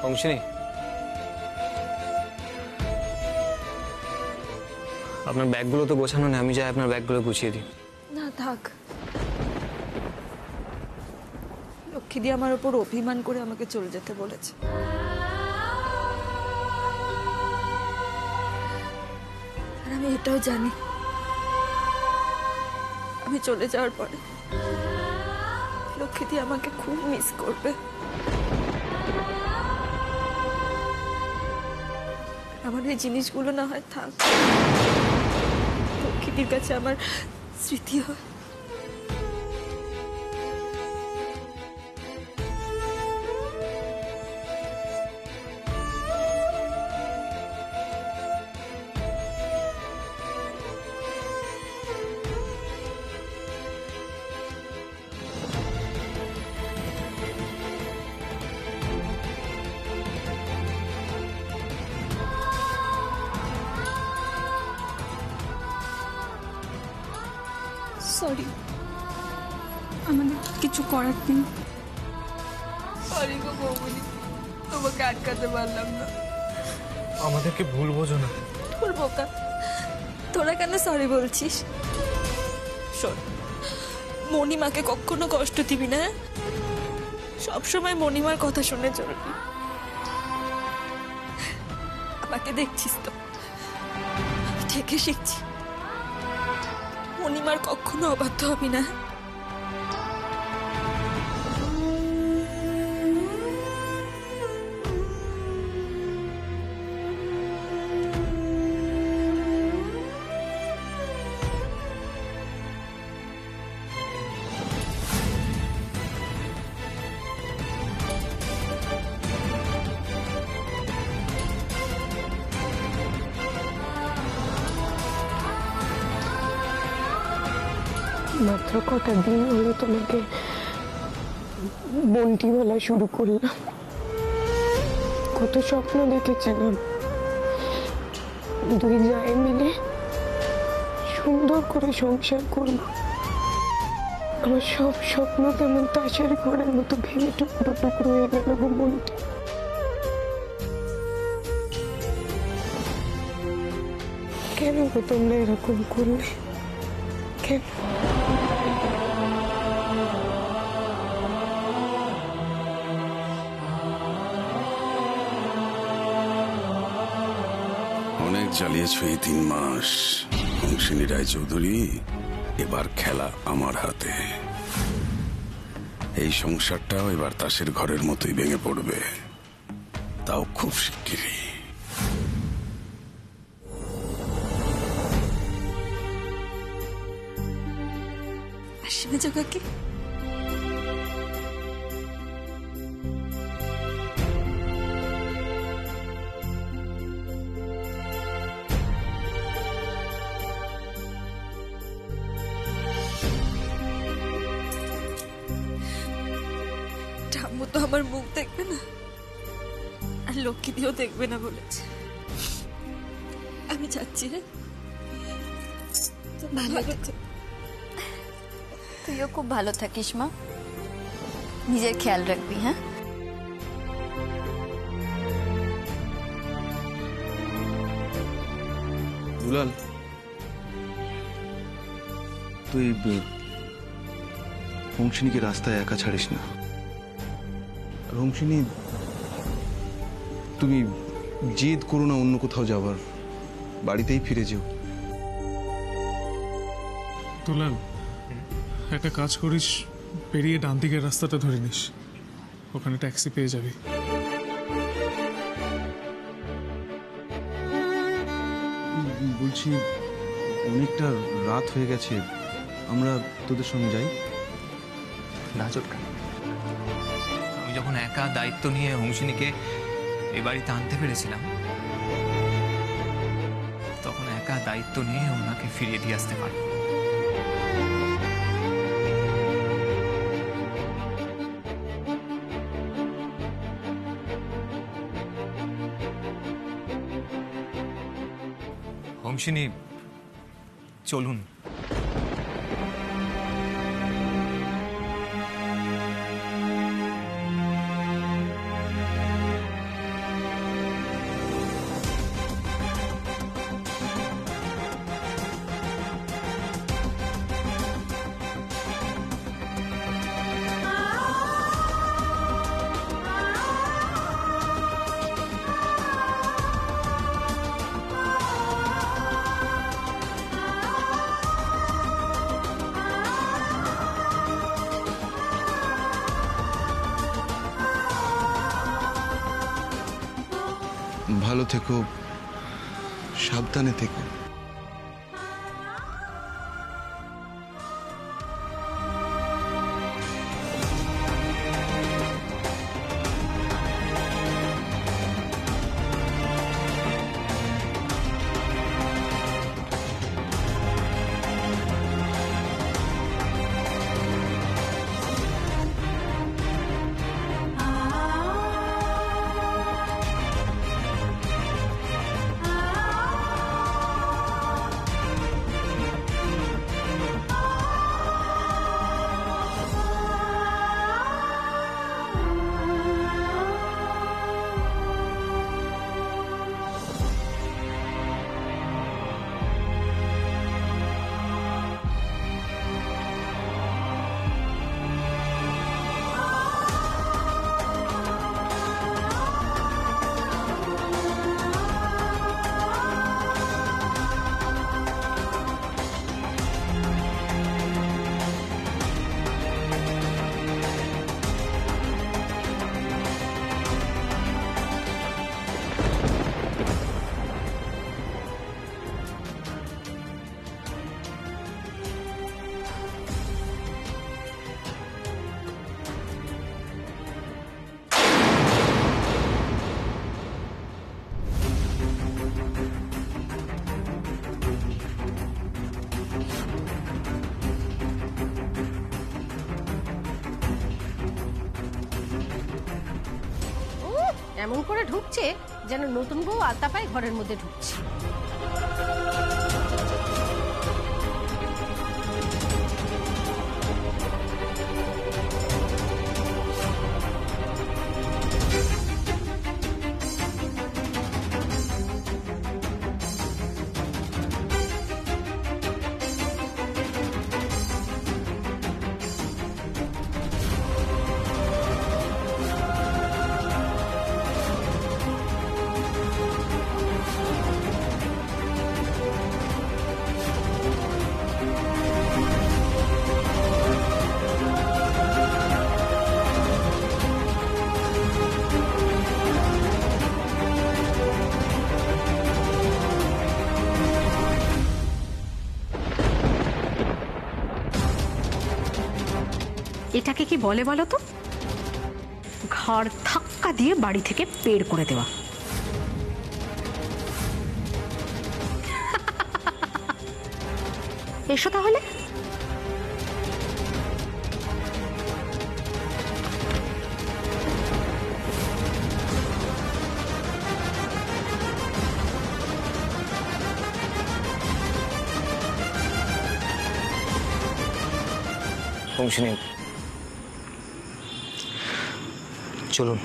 অংশিনী, আপনার ব্যাগগুলো তো গোছানো নেই, আমি যাই আপনার ব্যাগগুলো গুছিয়ে দিই। না থাক, লক্ষ্মীদি আমার ওপর অভিমান করে আমাকে চলে যেতে বলেছে। আর আমি এটাও জানি আমি চলে যাওয়ার পরে লক্ষ্মীদি আমাকে খুব মিস করবে। আমার এই জিনিসগুলো না হয় থাক, লক্ষ্মীদির কাছে আমার স্মৃতি হয়। সরি, আমাদের কিছু করার নেই। সরি গো বৌমনি, তোমাকে আটকাতে পারলাম না। আমাদেরকে ভুল বোঝো না। তোর বোকা, তোরা কেন সরি বলছিস? শোন, মণিমাকে কখনো কষ্ট দিবি না, সবসময় মণিমার কথা শুনে চলবি। আমাকে দেখছিস তো, আমি থেকে শিখছি, মণিমার কখনো অবাধ্য হবি না। মাত্র কটা দিন হলো তোমাকে বন্টি বলা শুরু করলাম। কত স্বপ্ন দেখেছিলাম দুই জায়ে মিলে সুন্দর করে সংসার করব। আমার সব স্বপ্ন কেমন তাসের ঘরের মতো ভেঙে টুকরো টুকরো হয়ে গেল গো বন্টি। কেন গো তোমরা এরকম করলে? কেন? অনেক জ্বালিয়েছ এই 3 মাস অংশিনী রায়চৌধুরী, এবার খেলা আমার হাতে। এই সংসারটাও এবার তাসের ঘরের মতোই ভেঙে পড়বে, তাও খুব শিগগিরই। আসবে কাকি, ঠাম্মু তো আমার মুখ দেখবে না, আর লক্ষ্মীদিও দেখবে না বলেছে। আমি যাচ্ছি রে, ভালো থেকো। তুইও খুব ভালো থাকিস মা, নিজের খেয়াল রাখবি। হ্যাঁ, দুলাল, তুই হংসিনীকে রাস্তায় একা ছাড়িস না। আর হংসিনী, তুমি জেদ করো না অন্য কোথাও যাবার, বাড়িতেই ফিরে যেও। দুলাল, একটা কাজ করিস, পেরিয়ে ডান দিকের রাস্তাটা ধরে নিস, ওখানে ট্যাক্সি পেয়ে যাবি। বলছি, অনেকটা রাত হয়ে গেছে, আমরা তোদের সঙ্গে যাই। না চটকা, আমি যখন একা দায়িত্ব নিয়ে হংসিনীকে এ বাড়িতে আনতে পেরেছিলাম, তখন একা দায়িত্ব নিয়ে ওনাকে ফিরিয়ে দিয়ে আসতে পারবো। হংসিনী, চলুন। ভালো থেকো, সাবধানে থেকো। এমন করে ঢুকছে যেন নতুন বউ আলতা পায়ে ঘরের মধ্যে ঢুকছে। এটাকে কি বলে বলো তো? ঘাড় ধাক্কা দিয়ে বাড়ি থেকে বের করে দেওয়া। এসো তাহলে। অংশিনী, চলুন।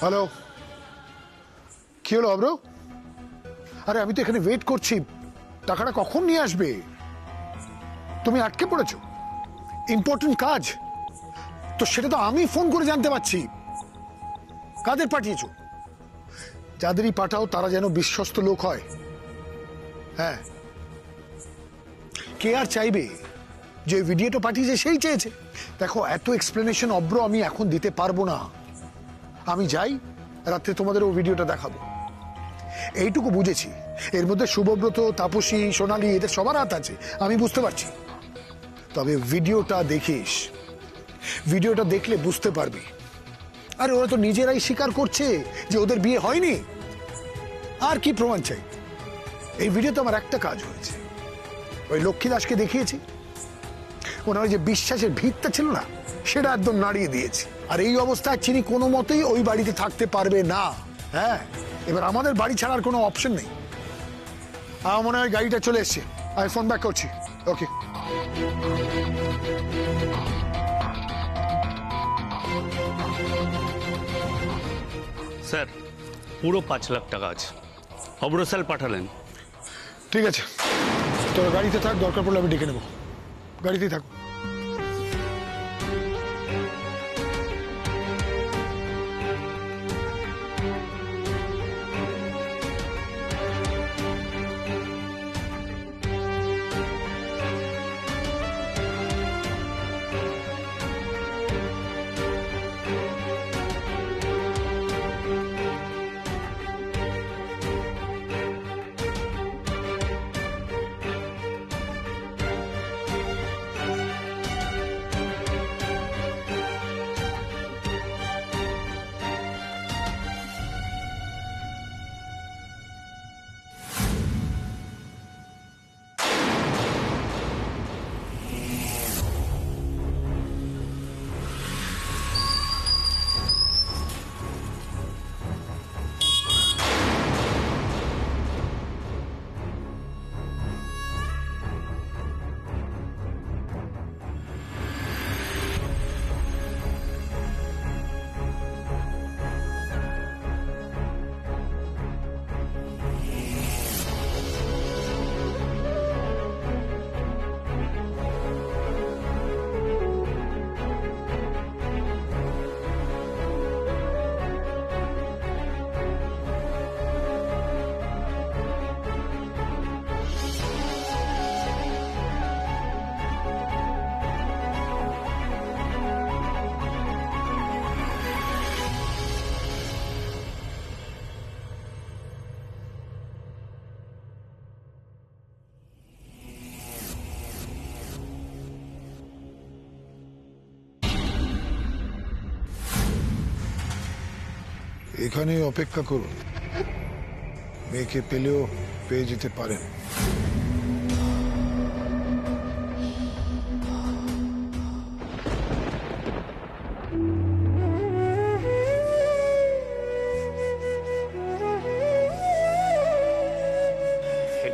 হ্যালো, কি হলো অব্র? আরে আমি তো এখানে ওয়েট করছি, টাকাটা কখন নিয়ে আসবে? তুমি আটকে পড়েছো, ইম্পর্টেন্ট কাজ তো, সেটা তো আমি ফোন করে জানতে পারছি। কাদের পাঠিয়েছো? যাদেরই পাঠাও তারা যেন বিশ্বস্ত লোক হয়। হ্যাঁ, কে আর চাইবে যে ভিডিওটা পাঠিয়েছে সেই চেয়েছে? দেখো, এত এক্সপ্লেনেশন অব্র আমি এখন দিতে পারবো না। আমি যাই, রাত্রে তোমাদের ও ভিডিওটা দেখাবো। এইটুকু বুঝেছি, এর মধ্যে শুভব্রত, তাপসী, সোনালী এদের সবার হাত আছে, আমি বুঝতে পারছি। তবে ভিডিওটা দেখিস, ভিডিওটা দেখলে বুঝতে পারবি। আরে ওরা তো নিজেরাই স্বীকার করছে যে ওদের বিয়ে হয়নি, আর কি প্রমাণ চাই? এই ভিডিওতে আমার একটা কাজ হয়েছে, ওই লক্ষ্মী দাসকে দেখিয়েছি, ওনার ওই যে বিশ্বাসের ভিতটা ছিল না, সেটা একদম নাড়িয়ে দিয়েছে। আর এই অবস্থায় চিনি কোনো মতেই ওই বাড়িতে থাকতে পারবে না। হ্যাঁ, এবার আমাদের বাড়ি ছাড়ার কোনো অপশন নেই। আমার মনে হয় গাড়িটা চলে এসছে, আমি ফোন ব্যাক করছি। ওকে। স্যার পুরো 5 লাখ টাকা আছে, অব্র স্যার পাঠালেন। ঠিক আছে, তোরা গাড়িতে থাক, দরকার পড়লে আমি ডেকে নেবো। গাড়িতেই থাকো। এখানে অপেক্ষা করুন, মেয়েকে পেলেও পেয়ে যেতে পারেন।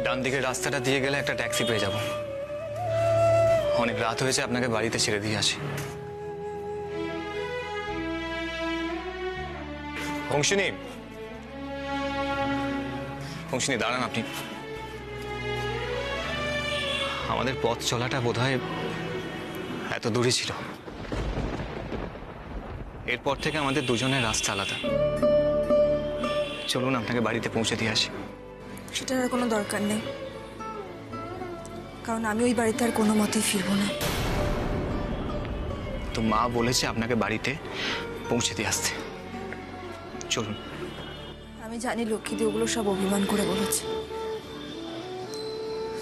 ডান দিকের রাস্তাটা দিয়ে গেলে একটা ট্যাক্সি পেয়ে যাব। অনেক রাত হয়েছে, আপনাকে বাড়িতে ছেড়ে দিয়ে আসি। অংশিনী, অংশিনী দাঁড়ান আপনি। আমাদের পথ চলাটা বোধহয় এত দূরই ছিল, এরপর থেকে আমাদের দুজনের রাস্তা আলাদা। চলুন আপনাকে বাড়িতে পৌঁছে দিয়ে আসি। সেটার আর কোনো দরকার নেই, কারণ আমি ওই বাড়িতে আর কোনো মতেই ফিরবো না। তো মা বলেছে আপনাকে বাড়িতে পৌঁছে দিয়ে আসতে। চলুন। আমি জানি লক্ষ্মীদি ওগুলো সব অভিমান করে বলেছে।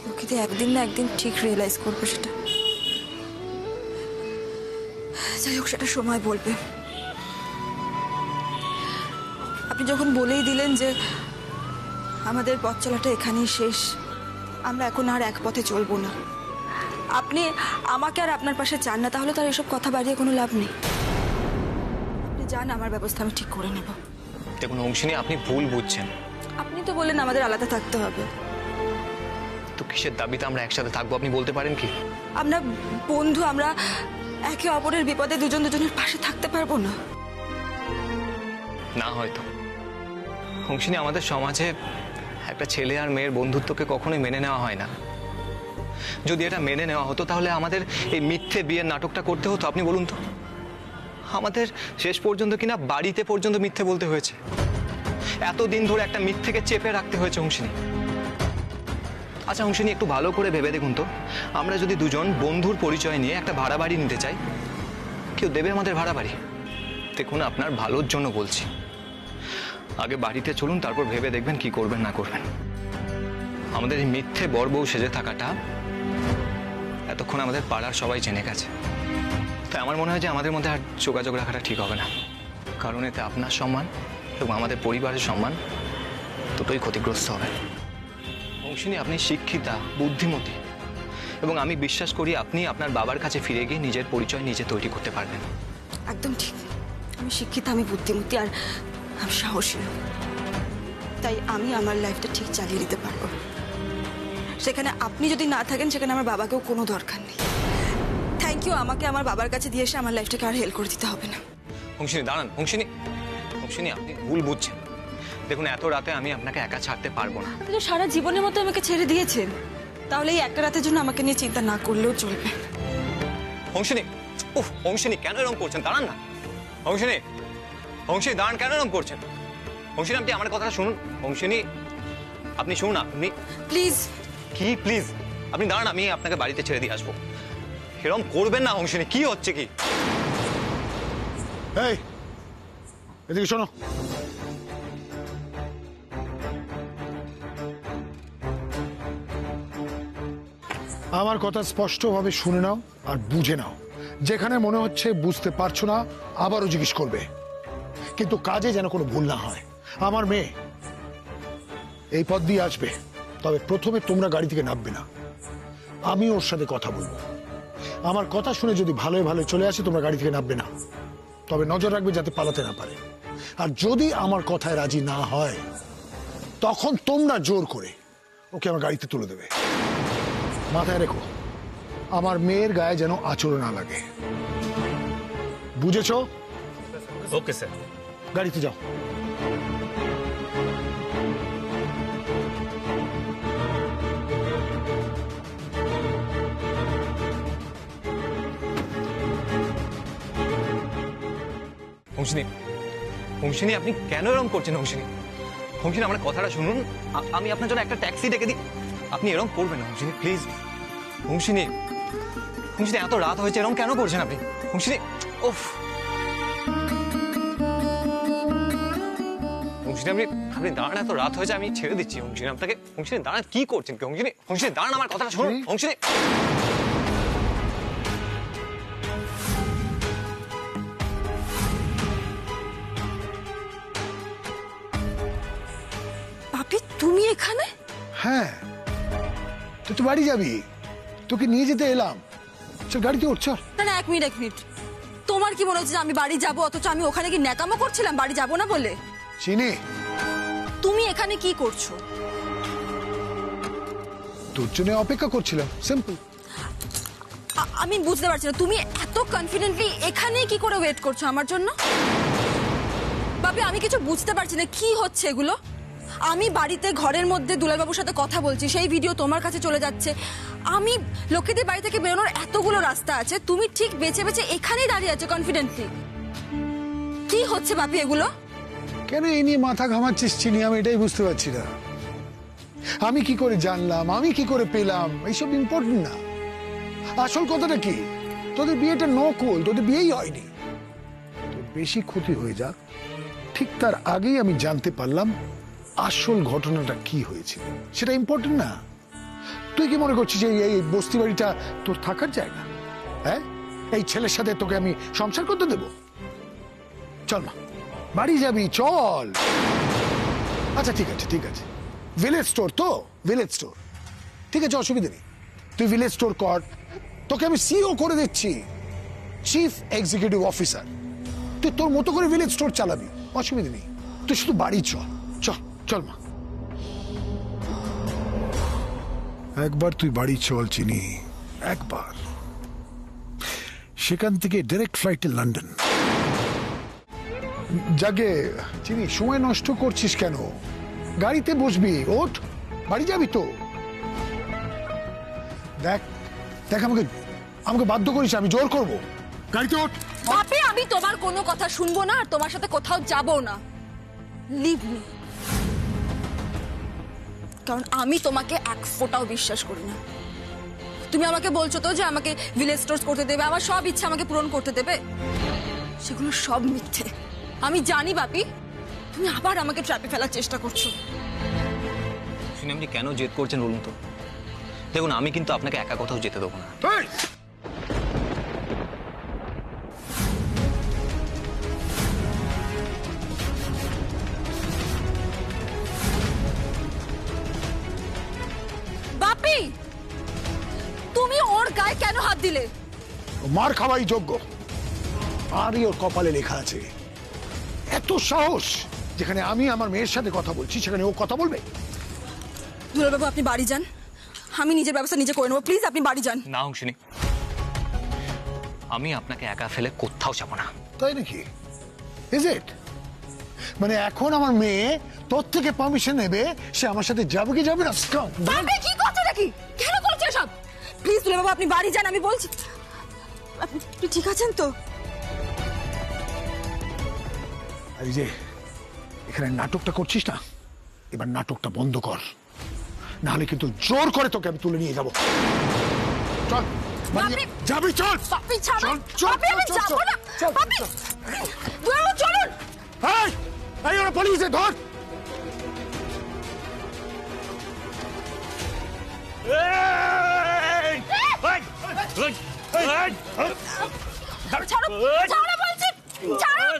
লক্ষ্মীদি একদিন না একদিন ঠিক রিয়েলাইজ করবে সেটা। যাই হোক, সেটা সময় বলবে। আপনি যখন বলেই দিলেন যে আমাদের পথ চলাটা এখানেই শেষ, আমরা এখন আর এক পথে চলবো না, আপনি আমাকে আর আপনার পাশে চান না, তাহলে তার এসব কথা বাড়িয়ে কোনো লাভ নেই। আপনি যান, আমার ব্যবস্থা আমি ঠিক করে নেব। দেখুন অংশিনী, আপনি ভুল বুঝছেন। আপনি তো বললেন আমাদের আলাদা থাকতে হবে। তো কিসের দাবিতে আমরা একসাথে থাকবো আপনি বলতে পারেন কি? আমরা বন্ধু, আমরা একে অপরের বিপদে দুজন দুজনের পাশে থাকতে পারবো না? না হয়তো। অংশিনী, আমাদের সমাজে একটা ছেলে আর মেয়ের বন্ধুত্বকে কখনোই মেনে নেওয়া হয় না। যদি এটা মেনে নেওয়া হতো তাহলে আমাদের এই মিথ্যে বিয়ের নাটকটা করতে হতো? আপনি বলুন তো। আমাদের শেষ পর্যন্ত কিনা বাড়িতে পর্যন্ত মিথ্যে বলতে হয়েছে, এতদিন ধরে একটা মিথ্যেকে চেপে রাখতে হয়েছে অংশিনী। আচ্ছা অংশিনী, একটু ভালো করে ভেবে দেখুন তো, আমরা যদি দুজন বন্ধুর পরিচয় নিয়ে একটা ভাড়া বাড়ি নিতে চাই, কেউ দেবে আমাদের ভাড়া বাড়ি? দেখুন, আপনার ভালোর জন্য বলছি, আগে বাড়িতে চলুন, তারপর ভেবে দেখবেন কি করবেন না করবেন। আমাদের এই মিথ্যে বর বউ সেজে থাকাটা এতক্ষণ আমাদের পাড়ার সবাই জেনে গেছে। তাই আমার মনে হয় যে আমাদের মধ্যে আর যোগাযোগ রাখাটা ঠিক হবে না, কারণ এতে আপনার সম্মান এবং আমাদের পরিবারের সম্মান দুটোই ক্ষতিগ্রস্ত হবে। অংশিনী, আপনি শিক্ষিতা, বুদ্ধিমতী, এবং আমি বিশ্বাস করি আপনি আপনার বাবার কাছে ফিরে গিয়ে নিজের পরিচয় নিজে তৈরি করতে পারবেন। একদম ঠিক। আমি শিক্ষিত, আমি বুদ্ধিমতী, আর আমি সাহসী। তাই আমি আমার লাইফটা ঠিক চালিয়ে নিতে পারবো। সেখানে আপনি যদি না থাকেন, সেখানে আমার বাবাকেও কোনো দরকার নেই। থ্যাংক ইউ, আমাকে আমার বাবার কাছে দিয়ে এসে আমার লাইফটাকে আর হেল্প করে দিতে হবে না। অংশিনী দাঁড়ান। অংশিনী, অংশিনী আপনি ভুল বুঝছেন। দেখুন, এত রাতে আমি আপনাকে একা ছাড়তে পারবো না। আপনি তো সারা জীবনের মতো আমাকে ছেড়ে দিয়েছেন, তাহলে এই একটা রাতের জন্য আমাকে নিয়ে চিন্তা না করলেও চলবে। অংশিনী, উফ অংশিনী কেন এরকম করছেন? দাঁড়ান না অংশিনী, অংশিনী দাঁড়ান, কেন এরকম করছেন? অংশিনী, আপনি আমার কথাটা শুনুন। অংশিনী, আপনি শুনুন। আপনি প্লিজ। কি প্লিজ? আপনি দাঁড়ান, আমি আপনাকে বাড়িতে ছেড়ে দিয়ে আসবো। এরকম করবেন না অংশিনী। কি হচ্ছে কি? এই এদিকে শোনো, আমার কথা স্পষ্টভাবে শুনে নাও আর বুঝে নাও। যেখানে মনে হচ্ছে বুঝতে পারছো না, আবারও জিজ্ঞেস করবে, কিন্তু কাজে যেন কোনো ভুল না হয়। আমার মেয়ে এই পথ দিয়ে আসবে, তবে প্রথমে তোমরা গাড়ি থেকে নামবে না। আমি ওর সাথে কথা বলবো। আমার কথা শুনে যদি ভালোই ভালো চলে আসে, তোমরা গাড়ি থেকে নামবে না, তবে নজর রাখবে যাতে পালাতে না পারে। আর যদি আমার কথায় রাজি না হয়, তখন তোমরা জোর করে ওকে আমার গাড়িতে তুলে দেবে। মাথায় রেখো, আমার মেয়ের গায়ে যেন আঁচড় না লাগে। বুঝেছো? Okay sir. গাড়িতে যাও। অংশিনী, অংশিনী আপনি কেন এরকম করছেন? অংশিনী, অংশিনী আমার কথাটা শুনুন। আমি আপনার জন্য একটা ট্যাক্সি ডেকে দিই। আপনি এরকম করবেন না অংশিনী, প্লিজ। অংশিনী, অংশিনী এত রাত হয়েছে, এরকম কেন করছেন আপনি? অংশিনী, ওফ অংশিনী, আপনি দাঁড়ান, এত রাত হয়েছে, আমি ছেড়ে দিচ্ছি অংশিনী আপনাকে। অংশিনী দাঁড়ান, কি করছেন কি? অংশিনী, অংশিনী দাঁড়ান, আমার কথাটা শুনুন অংশিনী। পাপি, তুমি এখানে? হ্যাঁ, তুই তো বাড়ি যাবি, তোকে নিয়ে যেতে এলাম। চল গাড়িতে উঠ, চল। না না, এক মিনিট। তোমার কি মনে হচ্ছে যে আমি বাড়ি যাবো, অথচ আমি ওখানে কি ন্যাকামো করছিলাম বাড়ি যাবো না বলে? চিনি। তুমি এখানে কি করছো? তোর জন্য অপেক্ষা করছিলাম, সিম্পল। আমি বুঝতে পারছি না, তুমি এত কনফিডেন্টলি এখানে কি করে ওয়েট করছো আমার জন্য? বাপি, আমি কিছু বুঝতে পারছি না, কি হচ্ছে এগুলো? আমি বাড়িতে ঘরের মধ্যে দুলালবাবুর সাথে কথা বলছি, সেই ভিডিও তোমার কাছে চলে যাচ্ছে। আমি লক্ষ্মীদের বাড়ি থেকে বেরোনোর এতগুলো রাস্তা আছে, তুমি ঠিক বেছে বেছে এখানেই দাঁড়িয়ে আছো কনফিডেন্টলি। কি হচ্ছে বাপি এগুলো? কেন এই নিয়ে মাথা ঘামাচ্ছিস চিনি? আমি এটাই বুঝতে পারছি না। আমি কি করে জানলাম, আমি কি করে পেলাম, এইসব ইম্পর্টেন্ট না। আসল কথাটা কি, তোদের বিয়েটা নকল, তোদের বিয়েই হয়নি। তোর বেশি ক্ষতি হয়ে যাক, ঠিক তার আগেই আমি জানতে পারলাম আসল ঘটনাটা কি হয়েছিল। সেটা ইম্পর্টেন্ট না। তুই কি মনে করছিস এই বস্তি বাড়িটা তোর থাকার জায়গা? হ্যাঁ, এই ছেলের সাথে তোকে আমি সংসার করতে দেব? চল মা, বাড়ি যাবি, চল। আচ্ছা ঠিক আছে, ঠিক আছে। ভিলেজ স্টোর তো, ভিলেজ স্টোর, ঠিক আছে, অসুবিধা নেই। তুই ভিলেজ স্টোর কর, তোকে আমি সিও করে দিচ্ছি, চিফ এক্সিকিউটিভ অফিসার। তুই তোর মতো করে ভিলেজ স্টোর চালাবি, অসুবিধা নেই। তুই শুধু বাড়ি চল, চল চল মা। একবার তুই বাড়ি চল চিনি, একবার। সেখান থেকে ডাইরেক্ট ফ্লাইটে লন্ডন। যাকে চিনি, সময় নষ্ট করছিস কেন? গাড়িতে বসবি, ওঠ, বাড়ি যাবি তো। দেখ দেখ, আমাকে বাধ্য করিস, আমি জোর করব। গাড়িতে ওঠ। বাপি, আমি তোমার কোনো কথা শুনবো না, আর তোমার সাথে কোথাও যাবো না। Leave me. কারণ আমি তোমাকে এক ফোঁটাও বিশ্বাস করি না। তুমি আমাকে বলছো তো যে আমাকে ভিলেজ স্টোর্স করতে দেবে, আমার সব ইচ্ছা আমাকে পূরণ করতে দেবে, সেগুলো সব মিথ্যে। আমি জানি বাপি, তুমি আবার আমাকে ট্র্যাপে ফেলার চেষ্টা করছো। আপনি কেন জেদ করছেন বলুন তো? দেখুন আমি কিন্তু আপনাকে একা কোথাও যেতে দেবো না। এই! বাপি, তুমি ওর গায়ে কেন হাত দিলে? ও মার খাওয়াই যোগ্য, আরই ওর কপালে লেখা আছে। এত সাহস, যেখানে আমি আমার মেয়ের সাথে কথা বলছি সেখানে ও কথা বলবে? দুলালবাবু আপনি বাড়ি যান, আমি নিজের ব্যবস্থা নিজে করে নেবো। প্লিজ আপনি বাড়ি যান। না অংশিনী, আমি আপনাকে একা ফেলে কোথাও যাবো না। তাই নাকি? Is it? মানে এখন আমার মেয়ে তোর থেকে পারমিশন নেবে, সে আমার সাথে যাবে কি যাবে না? বাপি কি করছো নাকি? কেন করছো সব? প্লিজ দুলালবাবু আপনি বাড়ি যান, আমি বলছি। আপনি ঠিক আছেন তো? এই যে এখানে নাটকটা করছিস না, এবার নাটকটা বন্ধ কর, নাহলে কিন্তু জোর করে তোকে আমি তুলে নিয়ে যাবো। চল বাপি! যাবি, চল। বাপি ছাড়ো। চল, চল, বাপি আমি চল, যাবো চল, না। চল, বাপি চল। দুলালবাবু চলুন। এই, এই ওরা পুলিশে ধর। ছাড়ো, ছাড়ো বলছি, ছাড়ো।